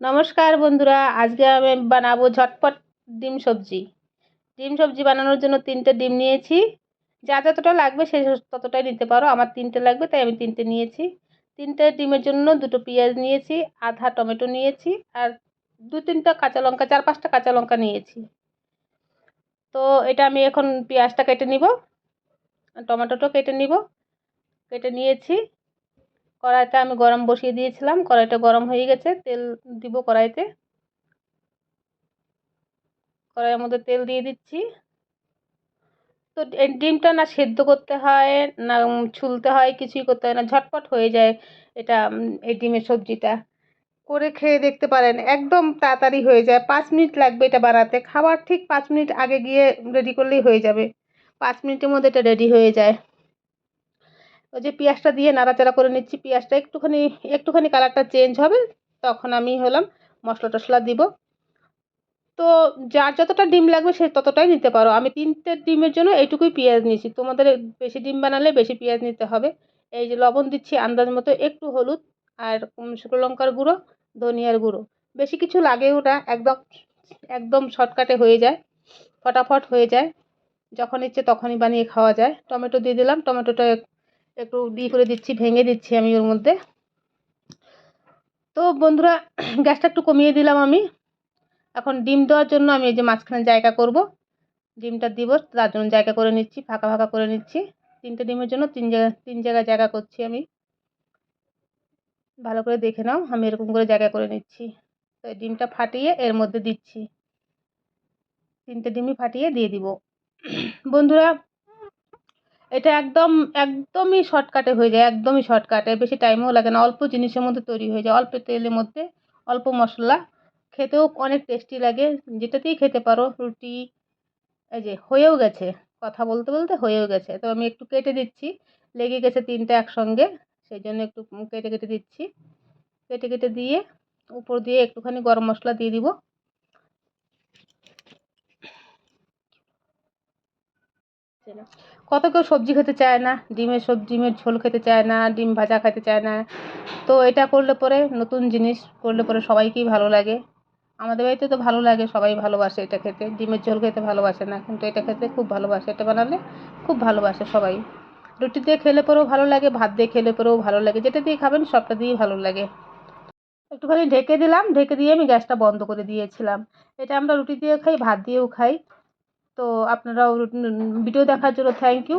নমস্কার বন্ধুরা, আজকে আমি বানাবো ঝটপট ডিম সবজি। ডিম সবজি বানানোর জন্য 3টে ডিম নিয়েছি। যা যতটা লাগবে সে ততটাই নিতে পারো। আমার 3টে লাগবে তাই আমি 3টে নিয়েছি। 3টে ডিমের জন্য 2টো পেঁয়াজ নিয়েছি, আধা টমেটো নিয়েছি আর 2-3টা কাঁচা লঙ্কা, 4-5টা কাঁচা লঙ্কা নিয়েছি। তো এটা আমি এখন পেঁয়াজটা কেটে নিব, টমেটোটাও কেটে নিব। কেটে নিয়েছি। কড়াইতে আমি গরম বসিয়ে দিয়েছিলাম, কড়াইটা গরম হয়ে গেছে। তেল দিব কড়াইতে। কড়াইয়ের মধ্যে তেল দিয়ে দিচ্ছি। তো এই ডিমটা না সেদ্ধ করতে হয় না ছুলতে হয়, কিছুই করতে হয় না, ঝটপট হয়ে যায় এটা। এই ডিমের সবজিটা করে খেয়ে দেখতে পারেন, একদম তাড়াতাড়ি হয়ে যায়। 5 মিনিট লাগবে এটা বানাতে। খাবার ঠিক 5 মিনিট আগে গিয়ে রেডি করলেই হয়ে যাবে। 5 মিনিটের মধ্যে এটা রেডি হয়ে যায়। ওই যে পেঁয়াজটা দিয়ে নাড়াচাড়া করে নিচ্ছি। পেঁয়াজটা একটুখানি একটুখানি কালারটা চেঞ্জ হবে, তখন আমি মশলা টশলা দিব। তো যার যতটা ডিম লাগবে সে ততটাই নিতে পারো। আমি 3টে ডিমের জন্য এইটুকুই পেঁয়াজ নিয়েছি। তোমাদের বেশি ডিম বানালে বেশি পেঁয়াজ নিতে হবে। এই যে লবণ দিচ্ছি আন্দাজ মতো, একটু হলুদ আর শুকনো লঙ্কার গুঁড়ো, ধনিয়ার গুঁড়ো। বেশি কিছু লাগেও না, একদম একদম শর্টকাটে হয়ে যায়, ফটাফট হয়ে যায়। যখন ইচ্ছে তখনই বানিয়ে খাওয়া যায়। টমেটো দিয়ে দিলাম, টমেটোটা একটু করে দিচ্ছি, ভেঙে দিচ্ছি আমি ওর মধ্যে। তো বন্ধুরা, গ্যাসটা একটু কমিয়ে দিলাম আমি। এখন ডিম দেওয়ার জন্য আমি এই যে মাঝখানে জায়গা করব, ডিমটা দিব, তার জন্য জায়গা করে নিচ্ছি, ফাঁকা ফাঁকা করে নিচ্ছি। 3টে ডিমের জন্য 3 জায়গায় জায়গা করছি আমি। ভালো করে দেখে নাও, আমি এরকম করে জায়গা করে নিচ্ছি। তো এই ডিমটা ফাটিয়ে এর মধ্যে দিচ্ছি। 3টে ডিমই ফাটিয়ে দিয়ে দিব। বন্ধুরা, এটা একদমই শর্টকাটে হয়ে যায়, একদমই শর্টকাটে, বেশি টাইমও লাগে না। অল্প জিনিসের মধ্যে তৈরি হয়ে যায়, অল্প তেলের মধ্যে, অল্প মশলা। খেতেও অনেক টেস্টি লাগে, যেটাতেই খেতে পারো। রুটি, এই যে হয়েও গেছে, কথা বলতে বলতে হয়েও গেছে। তো আমি একটু কেটে দিচ্ছি, লেগে গেছে 3টে একসঙ্গে, সেই জন্য একটু কেটে কেটে দিচ্ছি। কেটে কেটে দিয়ে উপর দিয়ে একটুখানি গরম মশলা দিয়ে দিব। কত কেউ সবজি খেতে চায় না, ডিমের ঝোল খেতে চায় না, ডিম ভাজা খেতে চায় না। তো এটা করলে পরে, নতুন জিনিস করলে পরে সবাইকেই ভালো লাগে। আমাদের বাড়িতে তো ভালো লাগে, সবাই ভালোবাসে এটা খেতে। ডিমের ঝোল খেতে ভালোবাসে না, কিন্তু এটা খেতে খুব ভালোবাসে। এটা বানালে খুব ভালোবাসে সবাই। রুটি দিয়ে খেলে পরেও ভালো লাগে, ভাত দিয়ে খেলে পরেও ভালো লাগে, যেটা দিয়ে খাবেন সবটা দিয়েই ভালো লাগে। একটুখানি ঢেকে দিলাম, ঢেকে দিয়ে আমি গ্যাসটা বন্ধ করে দিয়েছিলাম। এটা আমরা রুটি দিয়ে খাই, ভাত দিয়েও খাই। তো আপনারাও ভিডিও দেখার জন্য থ্যাংক ইউ।